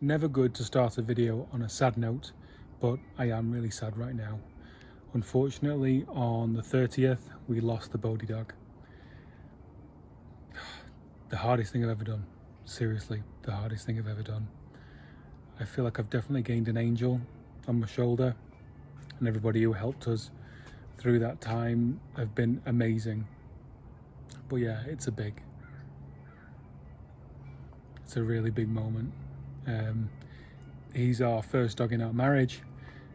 Never good to start a video on a sad note, but I am really sad right now. Unfortunately, on the 30th, we lost the Bodhi dog. The hardest thing I've ever done. Seriously, the hardest thing I've ever done. I feel like I've definitely gained an angel on my shoulder, and everybody who helped us through that time have been amazing. But yeah, it's a really big moment. He's our first dog in our marriage,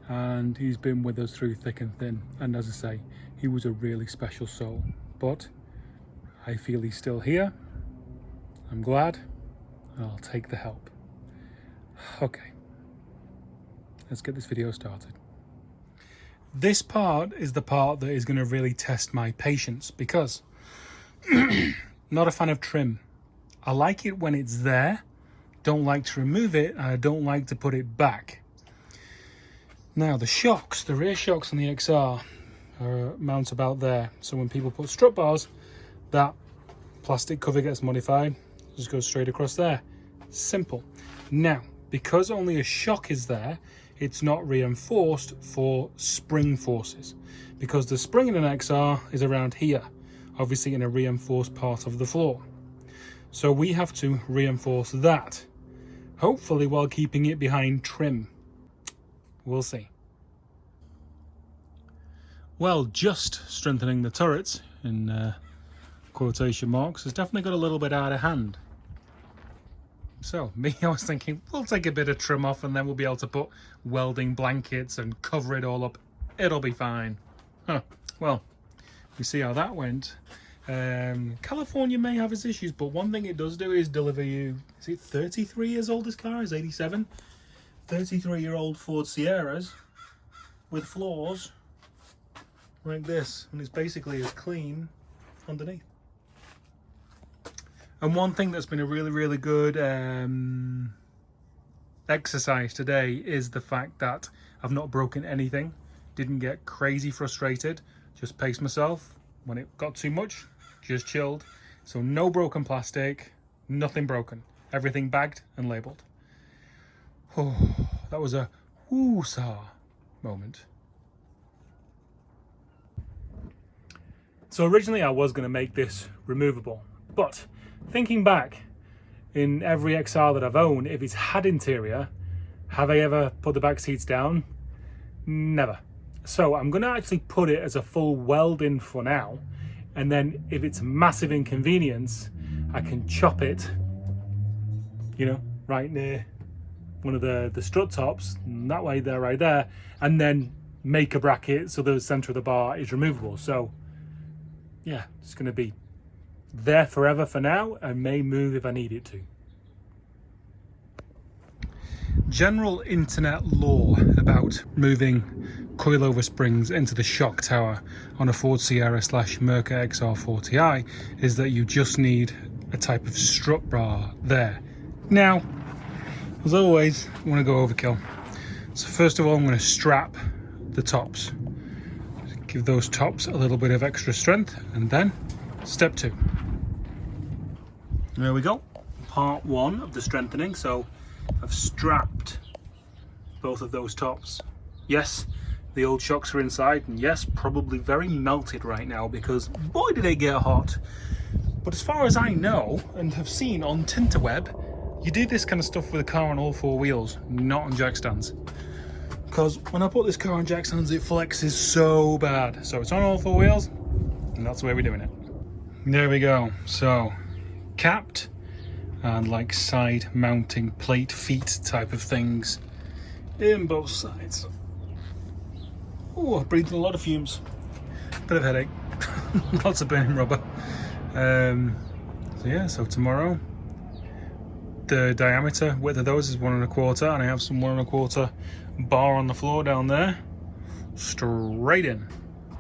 and he's been with us through thick and thin. And as I say, he was a really special soul. But I feel he's still here. I'm glad, and I'll take the help. Okay, let's get this video started. This part is the part that is going to really test my patience, because not a fan of trim. I like it when it's there, don't like to remove it, and I don't like to put it back. Now the shocks, the rear shocks on the XR are mount about there, so when people put strut bars, that plastic cover gets modified, just goes straight across there. Simple. Now, because only a shock is there, it's not reinforced for spring forces, because the spring in an XR is around here, obviously in a reinforced part of the floor. So we have to reinforce that, hopefully while keeping it behind trim. We'll see. Well, just strengthening the turrets, in quotation marks, has definitely got a little bit out of hand. So me, I was thinking, we'll take a bit of trim off and then we'll be able to put welding blankets and cover it all up. It'll be fine. Huh. Well, we see how that went. California may have its issues, but one thing it does do is deliver you, is it 33 years old this car? Is 87? 33-year-old Ford Sierras with floors like this, and it's basically as clean underneath. And one thing that's been a really good exercise today is the fact that I've not broken anything, didn't get crazy frustrated, just paced myself. When it got too much, just chilled. So no broken plastic, nothing broken. Everything bagged and labelled. Oh, that was a woo-saw moment. So originally I was going to make this removable, but thinking back, in every XR that I've owned, if it's had interior, have I ever put the back seats down? Never. So I'm going to actually put it as a full weld-in for now, and then if it's a massive inconvenience, I can chop it, you know, right near one of the strut tops, and that way they're right there, and then make a bracket so the center of the bar is removable. So yeah, it's going to be there forever for now, and may move if I need it to. General internet lore about moving coilover springs into the shock tower on a Ford Sierra / Merca XR4TI is that you just need a type of strut bar there. Now, as always, I want to go overkill. So first of all, I'm going to strap the tops. Give those tops a little bit of extra strength, and then step 2. There we go, part 1 of the strengthening. So I've strapped both of those tops. Yes, the old shocks are inside, and yes, probably very melted right now because boy did they get hot. But as far as I know and have seen on Tinterweb, you do this kind of stuff with a car on all 4 wheels, not on jack stands. Because when I put this car on jack stands, it flexes so bad. So it's on all 4 wheels, and that's the way we're doing it. There we go. So capped and like side mounting plate feet type of things in both sides. Oh, I breathed in a lot of fumes. Bit of headache. Lots of burning rubber. So yeah, so tomorrow the diameter width of those is 1 1/4, and I have some 1 1/4 bar on the floor down there, straight in.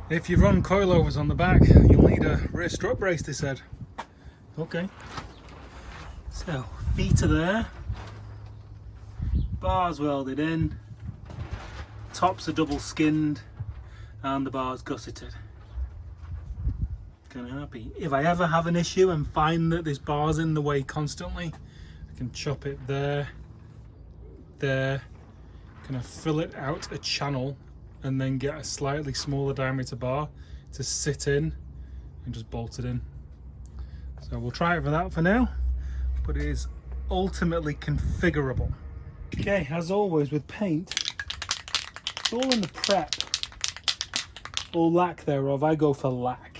If you run coilovers on the back, you'll need a rear strut brace, they said. Okay, so feet are there, bars welded in, tops are double skinned, and the bar's gusseted. Kind of happy. If I ever have an issue and find that this bar's in the way constantly, I can chop it there, there, kind of fillet out a channel and then get a slightly smaller diameter bar to sit in and just bolt it in. So we'll try it for that for now, but it is ultimately configurable. Okay, as always with paint, it's all in the prep, or lack thereof. I go for lack.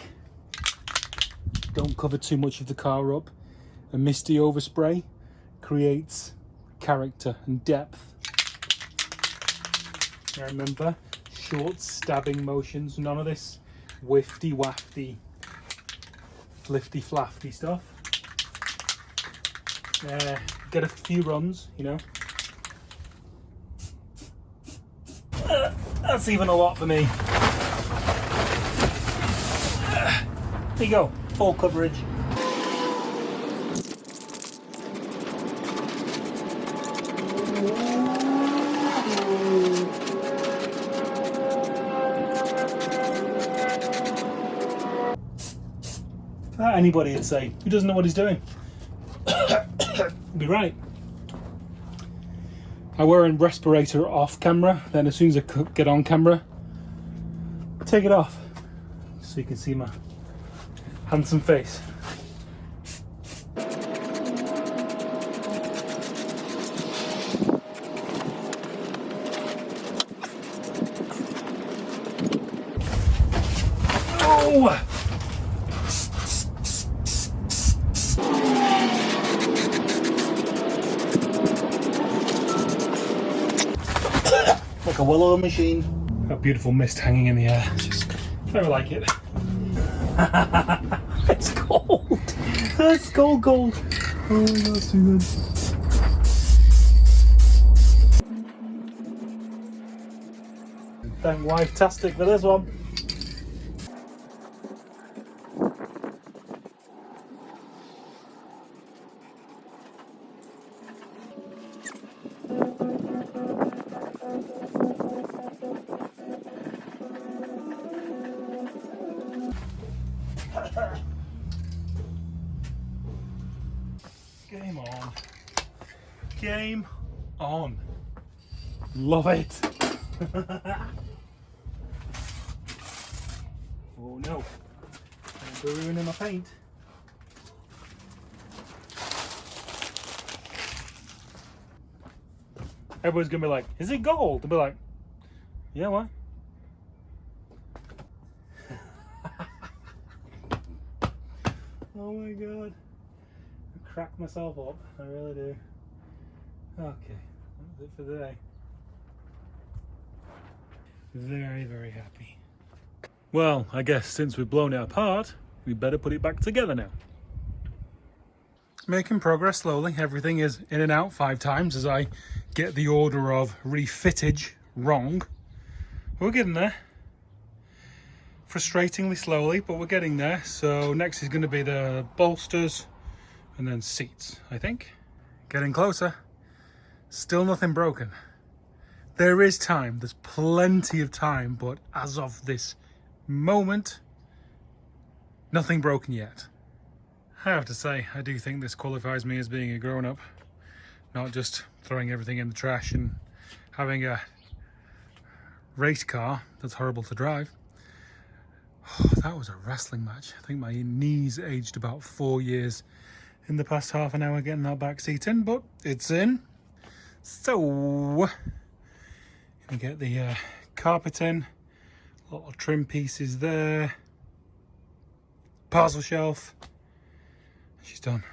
Don't cover too much of the car up. A misty overspray creates character and depth. Now remember, short stabbing motions, none of this wifty wafty flifty flafty stuff. Get a few runs, you know. That's even a lot for me. There you go, full coverage. Anybody would say, who doesn't know what he's doing? Be right. I wear a respirator off camera, then as soon as I get on camera, I take it off so you can see my handsome face. Oh! Like a well-oiled machine. A beautiful mist hanging in the air. Just very like it. It's cold. It's cold. Oh my god, it's too good. Thank Wife-tastic for this one. Game on. Game on. Love it. Oh no. I'm ruining my paint. Everyone's gonna be like, is it gold? I'll be like, yeah, what? Oh my god. I crack myself up, I really do. Okay, that's it for today. Very, very happy. Well, I guess since we've blown it apart, we better put it back together now. Making progress slowly. Everything is in and out 5 times as I get the order of refittage wrong. We're getting there. Frustratingly slowly, but we're getting there. So next is going to be the bolsters and then seats, I think. Getting closer. Still nothing broken. There is time. There's plenty of time, but as of this moment, nothing broken yet. I have to say, I do think this qualifies me as being a grown-up, not just throwing everything in the trash and having a race car that's horrible to drive. Oh, that was a wrestling match. I think my knees aged about 4 years in the past half an hour getting that back seat in, but it's in. So, gonna get the carpet in, little trim pieces there, parcel shelf. She's done.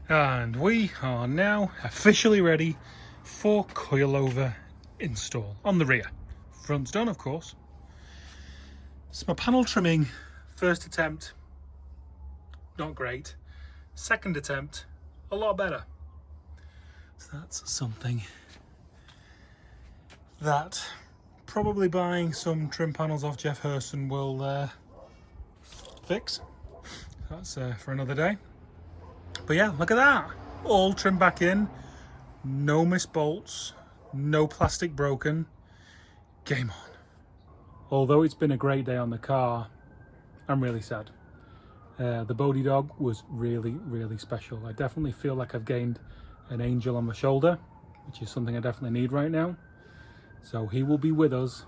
And we are now officially ready for coilover install on the rear. Front's done, of course. So my panel trimming, first attempt, not great. Second attempt, a lot better. So that's something that probably buying some trim panels off Jeff Herson will fix. That's for another day. But yeah, look at that. All trimmed back in, no missed bolts, no plastic broken. Game on. Although it's been a great day on the car, I'm really sad. The Bodhi dog was really, really special. I definitely feel like I've gained an angel on my shoulder. which is something I definitely need right now. So he will be with us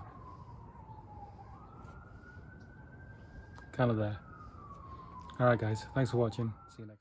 kind of there. All right, guys, thanks for watching. See you next time.